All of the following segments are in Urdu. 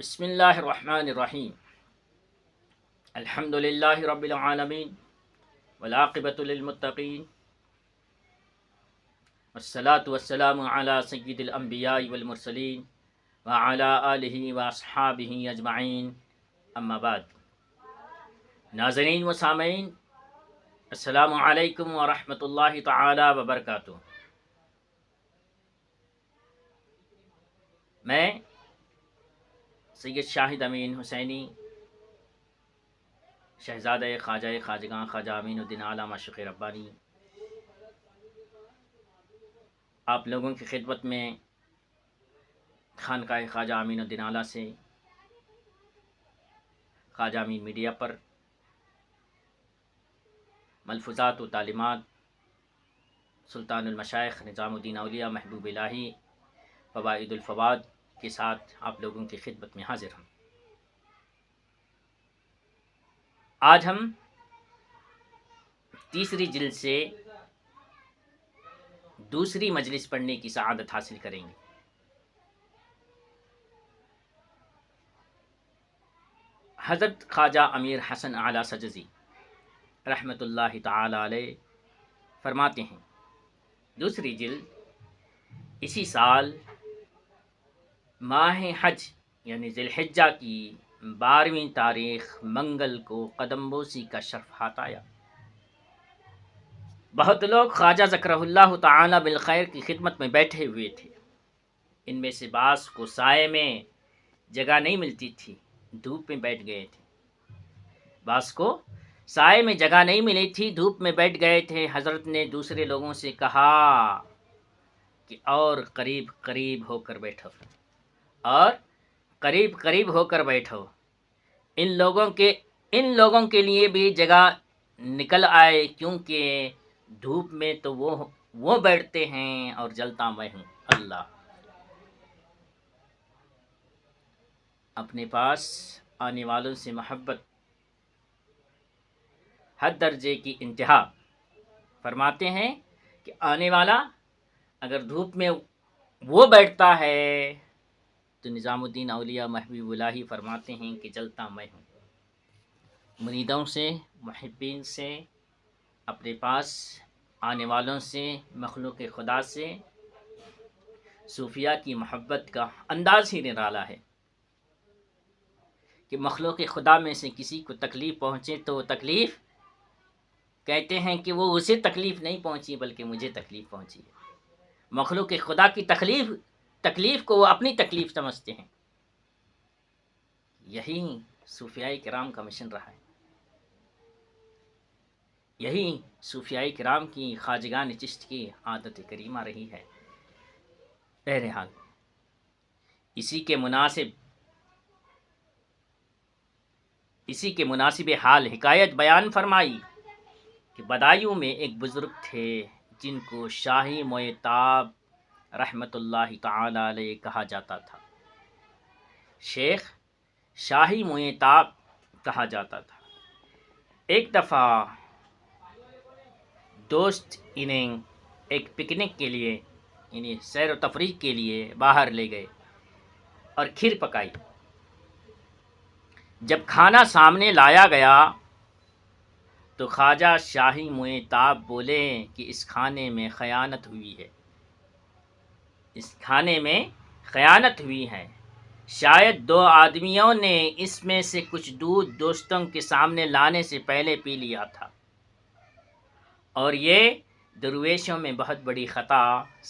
بسم اللہ الرحمن الرحیم الحمد للہ رب العالمین والعاقبۃ للمتقین والصلاة والسلام علی سید الانبیاء والمرسلین وعلی آلہ واصحابہ اجمعین اما بعد۔ ناظرین و سامعین، السلام علیکم ورحمۃ اللہ تعالی وبرکاتہ۔ میں سید شاہد امین حسینی، شہزادہ خواجہ خواجگاں خواجہ امین الدین اعلیٰ مشرق ربانی، آپ لوگوں کی خدمت میں خانقاہ خواجہ امین الدین اعلیٰ سے خواجہ امین میڈیا پر ملفوظات و تعلیمات سلطان المشائخ نظام الدین اولیاء محبوب الہی فوائد الفواد کے ساتھ آپ لوگوں کی خدمت میں حاضر ہوں۔ آج ہم تیسری جلد سے دوسری مجلس پڑھنے کی سعادت حاصل کریں گے۔ حضرت خواجہ امیر حسن اعلیٰ سجزی رحمۃ اللہ تعالی علیہ فرماتے ہیں، دوسری جلد اسی سال ماہ حج یعنی ذی الحجہ کی 12ویں تاریخ منگل کو قدم بوسی کا شرف ہاتھ آیا۔ بہت لوگ خواجہ ذکرہ اللہ تعالی بالخیر کی خدمت میں بیٹھے ہوئے تھے۔ ان میں سے بعض کو سائے میں جگہ نہیں ملتی تھی، دھوپ میں بیٹھ گئے تھے۔ بعض کو سائے میں جگہ نہیں ملی تھی، دھوپ میں بیٹھ گئے تھے۔ حضرت نے دوسرے لوگوں سے کہا کہ اور قریب قریب ہو کر بیٹھو، اور قریب قریب ہو کر بیٹھو۔ ان لوگوں کے لیے بھی جگہ نکل آئے، کیونکہ دھوپ میں تو وہ بیٹھتے ہیں اور جلتا میں ہوں۔ اللہ اپنے پاس آنے والوں سے محبت حد درجے کی انتہا۔ فرماتے ہیں کہ آنے والا اگر دھوپ میں وہ بیٹھتا ہے تو نظام الدین اولیاء محبوب الہی فرماتے ہیں کہ جلتا میں ہوں۔ مریدوں سے، محبین سے، اپنے پاس آنے والوں سے، مخلوق خدا سے صوفیاء کی محبت کا انداز ہی نرالا ہے کہ مخلوق خدا میں سے کسی کو تکلیف پہنچے تو وہ تکلیف کہتے ہیں کہ وہ اسے تکلیف نہیں پہنچی بلکہ مجھے تکلیف پہنچی ہے۔ مخلوق خدا کی تکلیف کو وہ اپنی تکلیف سمجھتے ہیں۔ یہی صوفیاء کرام کا مشن رہا ہے، یہی صوفیاء کرام کی خواجگان چشت کی عادت کریمہ رہی ہے۔ بہرحال اسی کے مناسب حال حکایت بیان فرمائی کہ بدایوں میں ایک بزرگ تھے جن کو شاہی معتاب رحمۃ اللہ تعالی علیہ کہا جاتا تھا۔ شیخ شاہی معتاب کہا جاتا تھا۔ ایک دفعہ دوست انہیں ایک پکنک کے لیے یعنی سیر و تفریح کے لیے باہر لے گئے اور کھیر پکائی۔ جب کھانا سامنے لایا گیا تو خواجہ شاہی معتاب بولے کہ اس کھانے میں خیانت ہوئی ہے، اس کھانے میں خیانت ہوئی ہے۔ شاید 2 آدمیوں نے اس میں سے کچھ دودھ دوستوں کے سامنے لانے سے پہلے پی لیا تھا، اور یہ درویشوں میں بہت بڑی خطا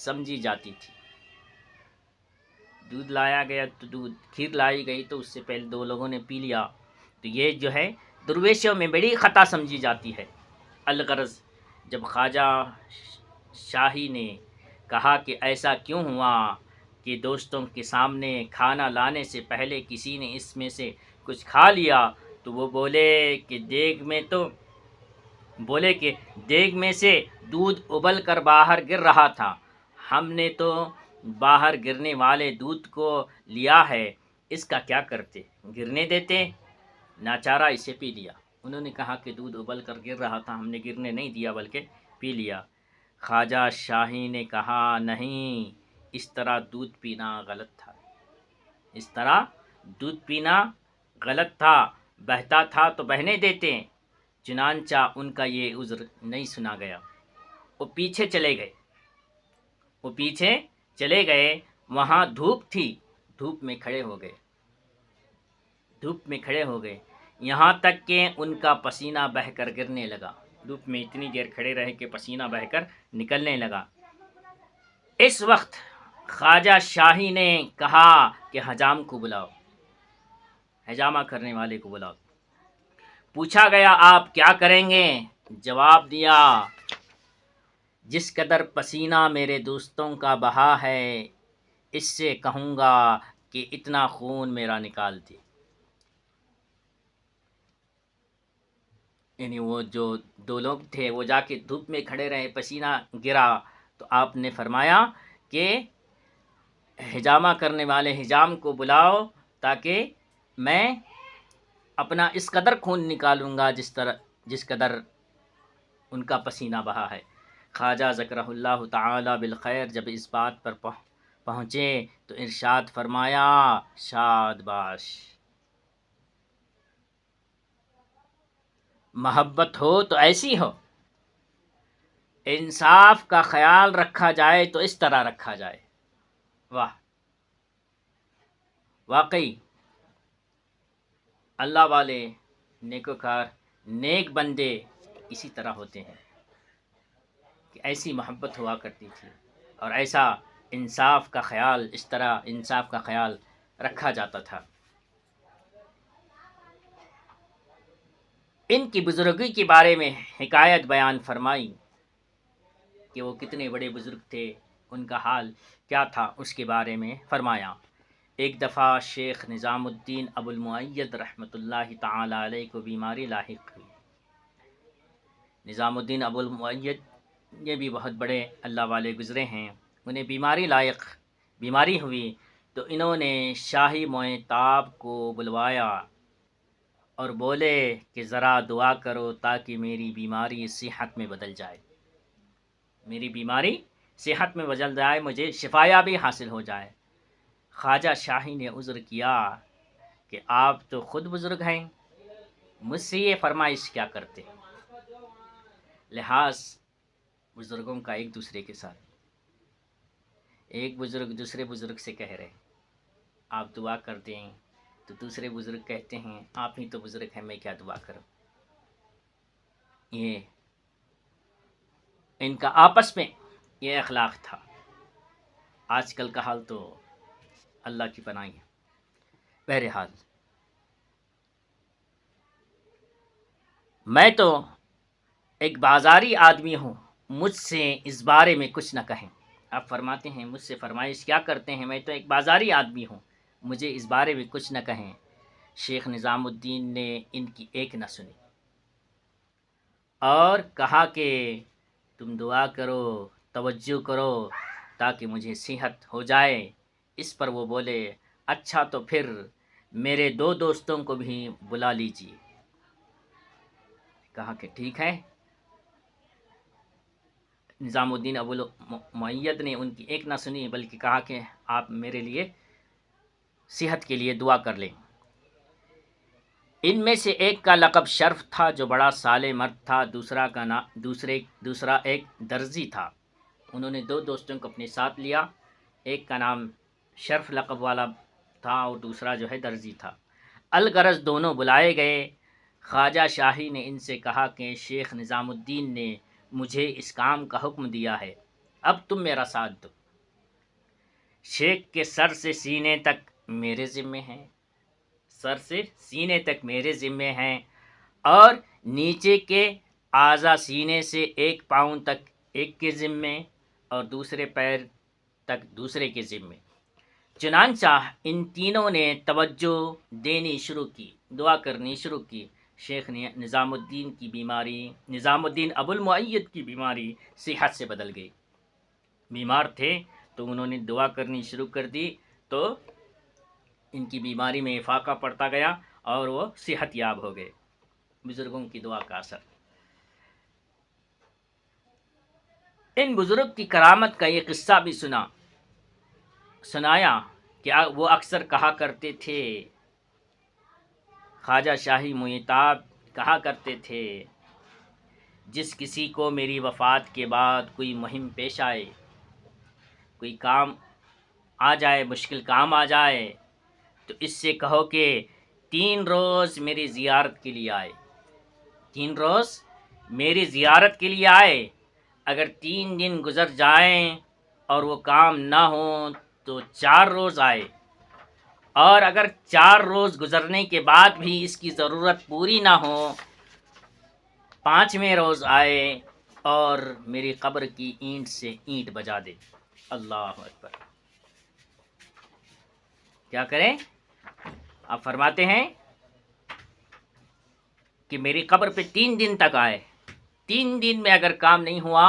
سمجھی جاتی تھی۔ دودھ لایا گیا تو کھیر لائی گئی تو اس سے پہلے 2 لوگوں نے پی لیا، تو یہ جو ہے درویشوں میں بڑی خطا سمجھی جاتی ہے۔ الغرض جب خواجہ شاہی نے کہا کہ ایسا کیوں ہوا کہ دوستوں کے سامنے کھانا لانے سے پہلے کسی نے اس میں سے کچھ کھا لیا، تو وہ بولے کہ دیگ میں سے دودھ ابل کر باہر گر رہا تھا، ہم نے تو باہر گرنے والے دودھ کو لیا ہے، اس کا کیا کرتے، گرنے دیتے؟ ناچارہ اسے پی لیا۔ انہوں نے کہا کہ دودھ ابل کر گر رہا تھا، ہم نے گرنے نہیں دیا بلکہ پی لیا۔ خواجہ شاہی نے کہا نہیں، اس طرح دودھ پینا غلط تھا، اس طرح دودھ پینا غلط تھا، بہتا تھا تو بہنے دیتے، چنانچہ ان کا یہ عذر نہیں سنا گیا۔ وہ پیچھے چلے گئے، وہ پیچھے چلے گئے، وہاں دھوپ تھی، دھوپ میں کھڑے ہو گئے، دھوپ میں کھڑے ہو گئے، یہاں تک کہ ان کا پسینہ بہہ کر گرنے لگا۔ دھوپ میں اتنی دیر کھڑے رہے کہ پسینہ بہہ کر نکلنے لگا۔ اس وقت خواجہ شاہی نے کہا کہ حجام کو بلاؤ، حجامہ کرنے والے کو بلاؤ۔ پوچھا گیا آپ کیا کریں گے؟ جواب دیا جس قدر پسینہ میرے دوستوں کا بہا ہے اس سے کہوں گا کہ اتنا خون میرا نکال دے۔ یعنی وہ جو دو لوگ تھے وہ جا کے دھوپ میں کھڑے رہے، پسینہ گرا، تو آپ نے فرمایا کہ حجامہ کرنے والے حجام کو بلاؤ تاکہ میں اپنا اس قدر خون نکالوں گا جس قدر ان کا پسینہ بہا ہے۔ خواجہ ذکرہ اللہ تعالی بالخیر جب اس بات پر پہنچے تو ارشاد فرمایا شاد باش، محبت ہو تو ایسی ہو، انصاف کا خیال رکھا جائے تو اس طرح رکھا جائے۔ واہ، واقعی اللہ والے، نیکوکار، نیک بندے اسی طرح ہوتے ہیں کہ ایسی محبت ہوا کرتی تھی اور ایسا انصاف کا خیال، اس طرح انصاف کا خیال رکھا جاتا تھا۔ ان کی بزرگی کے بارے میں حکایت بیان فرمائی کہ وہ کتنے بڑے بزرگ تھے، ان کا حال کیا تھا، اس کے بارے میں فرمایا۔ ایک دفعہ شیخ نظام الدین ابو المؤید رحمۃ اللہ تعالی علیہ کو بیماری لاحق ہوئی۔ نظام الدین ابو المؤید یہ بھی بہت بڑے اللہ والے گزرے ہیں، انہیں بیماری ہوئی تو انہوں نے شاہی معتاب کو بلوایا اور بولے کہ ذرا دعا کرو تاکہ میری بیماری صحت میں بدل جائے، میری بیماری صحت میں بدل جائے، مجھے شفایابی حاصل ہو جائے۔ خواجہ شاہی نے عذر کیا کہ آپ تو خود بزرگ ہیں، مجھ سے یہ فرمائش کیا کرتے؟ لحاظ بزرگوں کا ایک دوسرے کے ساتھ، ایک بزرگ دوسرے بزرگ سے کہہ رہے آپ دعا کر دیں تو دوسرے بزرگ کہتے ہیں آپ ہی تو بزرگ ہیں، میں کیا دعا کروں۔ یہ ان کا آپس میں یہ اخلاق تھا۔ آج کل کا حال تو اللہ کی پناہی ہے۔ بہرحال میں تو ایک بازاری آدمی ہوں، مجھ سے اس بارے میں کچھ نہ کہیں۔ آپ فرماتے ہیں مجھ سے فرمائش کیا کرتے ہیں، میں تو ایک بازاری آدمی ہوں، مجھے اس بارے میں کچھ نہ کہیں۔ شیخ نظام الدین نے ان کی ایک نہ سنی اور کہا کہ تم دعا کرو، توجہ کرو تاکہ مجھے صحت ہو جائے۔ اس پر وہ بولے اچھا تو پھر میرے دو دوستوں کو بھی بلا لیجیے۔ کہا کہ ٹھیک ہے۔ نظام الدین ابو المؤید نے ان کی ایک نہ سنی بلکہ کہا کہ آپ میرے لیے صحت کے لیے دعا کر لیں۔ ان میں سے ایک کا لقب شرف تھا جو بڑا صالح مرد تھا، دوسرا ایک درزی تھا۔ انہوں نے دو دوستوں کو اپنے ساتھ لیا، ایک کا نام شرف لقب والا تھا اور دوسرا جو ہے درزی تھا۔ الغرض دونوں بلائے گئے۔ خواجہ شاہی نے ان سے کہا کہ شیخ نظام الدین نے مجھے اس کام کا حکم دیا ہے، اب تم میرا ساتھ دو۔ شیخ کے سر سے سینے تک میرے ذمے ہیں، سر سے سینے تک میرے ذمے ہیں، اور نیچے کے اعضاء سینے سے ایک پاؤں تک ایک کے ذمے اور دوسرے پیر تک دوسرے کے ذمے۔ چنانچہ ان تینوں نے توجہ دینی شروع کی، دعا کرنی شروع کی۔ شیخ نظام الدین ابو المؤید کی بیماری صحت سے بدل گئی۔ بیمار تھے تو انہوں نے دعا کرنی شروع کر دی تو ان کی بیماری میں افاقہ پڑتا گیا اور وہ صحت یاب ہو گئے، بزرگوں کی دعا کا اثر۔ ان بزرگ کی کرامت کا یہ قصہ بھی سنایا کہ وہ اکثر کہا کرتے تھے خواجہ شاہی محتاب کہا کرتے تھے، جس کسی کو میری وفات کے بعد کوئی مہم پیش آئے، کوئی کام آ جائے، مشکل کام آ جائے، تو اس سے کہو کہ 3 روز میری زیارت کے لیے آئے، 3 روز میری زیارت کے لیے آئے۔ اگر 3 دن گزر جائیں اور وہ کام نہ ہوں تو 4 روز آئے، اور اگر 4 روز گزرنے کے بعد بھی اس کی ضرورت پوری نہ ہو، 5ویں روز آئے اور میری قبر کی اینٹ سے اینٹ بجا دے۔ اللہ اکبر! کیا کریں؟ آپ فرماتے ہیں کہ میری قبر پہ 3 دن تک آئے، 3 دن میں اگر کام نہیں ہوا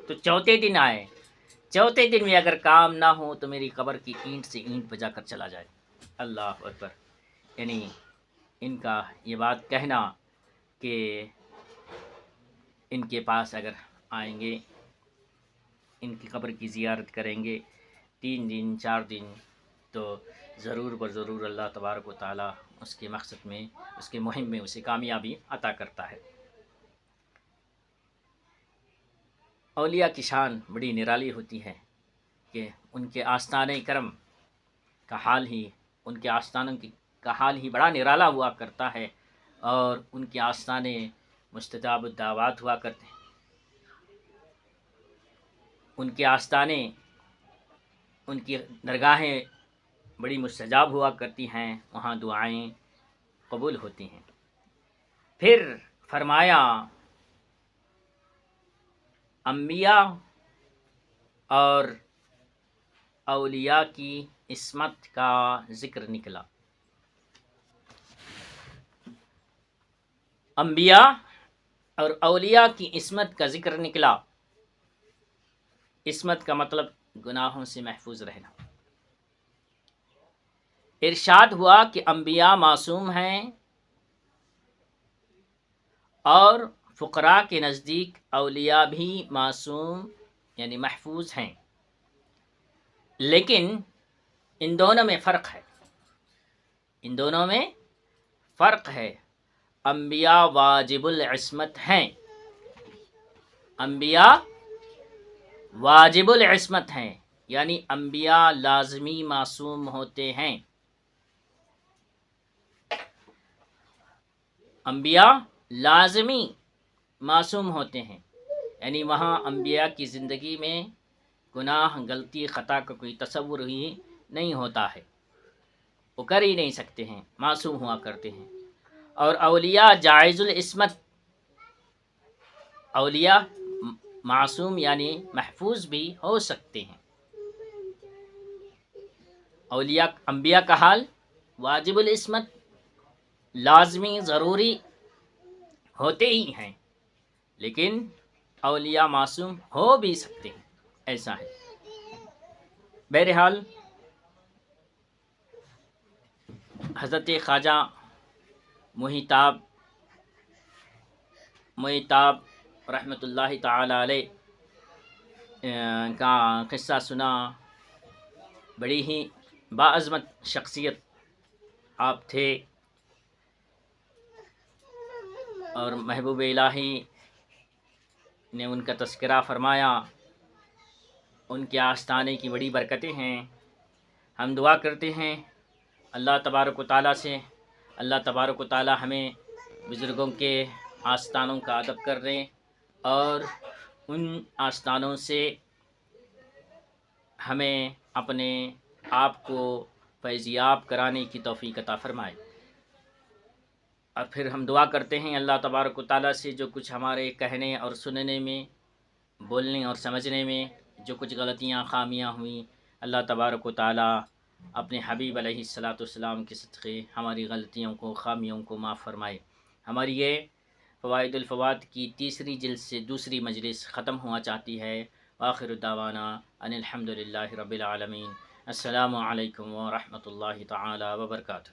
تو چوتھے دن آئے، چوتھے دن میں اگر کام نہ ہو تو میری قبر کی اینٹ سے اینٹ بجا کر چلا جائے۔ اللہ اکبر! یعنی ان کا یہ بات کہنا کہ ان کے پاس اگر آئیں گے، ان کی قبر کی زیارت کریں گے 3 دن 4 دن، تو ضرور بضرور اللہ تبارک و تعالیٰ اس کے مقصد میں، اس کے مہم میں اسے کامیابی عطا کرتا ہے۔ اولیاء کی شان بڑی نرالی ہوتی ہے کہ ان کے آستانِ کرم کا حال ہی، ان کے آستانوں کا حال ہی بڑا نرالا ہوا کرتا ہے، اور ان کے آستانے مستجاب الدعوات ہوا کرتے ہیں، ان کے آستانے، ان کی درگاہیں بڑی مستجاب ہوا کرتی ہیں، وہاں دعائیں قبول ہوتی ہیں۔ پھر فرمایا انبیاء اور اولیاء کی عصمت کا ذکر نکلا۔ انبیاء اور اولیاء کی عصمت کا ذکر نکلا۔ عصمت کا مطلب گناہوں سے محفوظ رہنا۔ ارشاد ہوا کہ انبیاء معصوم ہیں، اور فقراء کے نزدیک اولیاء بھی معصوم یعنی محفوظ ہیں، لیکن ان دونوں میں فرق ہے، ان دونوں میں فرق ہے۔ انبیاء واجب العصمت ہیں، انبیاء واجب العصمت ہیں، یعنی انبیاء لازمی معصوم ہوتے ہیں، انبیاء لازمی معصوم ہوتے ہیں، یعنی وہاں انبیاء کی زندگی میں گناہ، غلطی، خطا کا کوئی تصور ہی نہیں ہوتا ہے، وہ کر ہی نہیں سکتے ہیں، معصوم ہوا کرتے ہیں۔ اور اولیاء جائز العصمت، اولیاء معصوم یعنی محفوظ بھی ہو سکتے ہیں۔ اولیاء، انبیاء کا حال واجب العصمت، لازمی، ضروری ہوتے ہی ہیں، لیکن اولیاء معصوم ہو بھی سکتے ہیں، ایسا ہے۔ بہرحال حضرت خواجہ محتاب رحمۃ اللہ تعالی علیہ کا قصہ سنا، بڑی ہی باعظمت شخصیت آپ تھے، اور محبوب الہی نے ان کا تذکرہ فرمایا، ان کے آستانے کی بڑی برکتیں ہیں۔ ہم دعا کرتے ہیں اللہ تبارک و تعالیٰ سے، اللہ تبارک و تعالیٰ ہمیں بزرگوں کے آستانوں کا ادب کرنے اور ان آستانوں سے ہمیں اپنے آپ کو فیضیاب کرانے کی توفیق عطا فرمائے۔ اور پھر ہم دعا کرتے ہیں اللہ تبارک و تعالیٰ سے، جو کچھ ہمارے کہنے اور سننے میں، بولنے اور سمجھنے میں جو کچھ غلطیاں، خامیاں ہوئیں، اللہ تبارک و تعالیٰ اپنے حبیب علیہ الصلاۃ والسلام کے صدقے ہماری غلطیوں کو، خامیوں کو معاف فرمائے۔ ہماری یہ فوائد الفوائد کی تیسری جلد سے دوسری مجلس ختم ہوا چاہتی ہے۔ وآخر دعوانا ان الحمد للہ رب العالمین۔ السلام علیکم ورحمۃ اللہ تعالی وبرکاتہ۔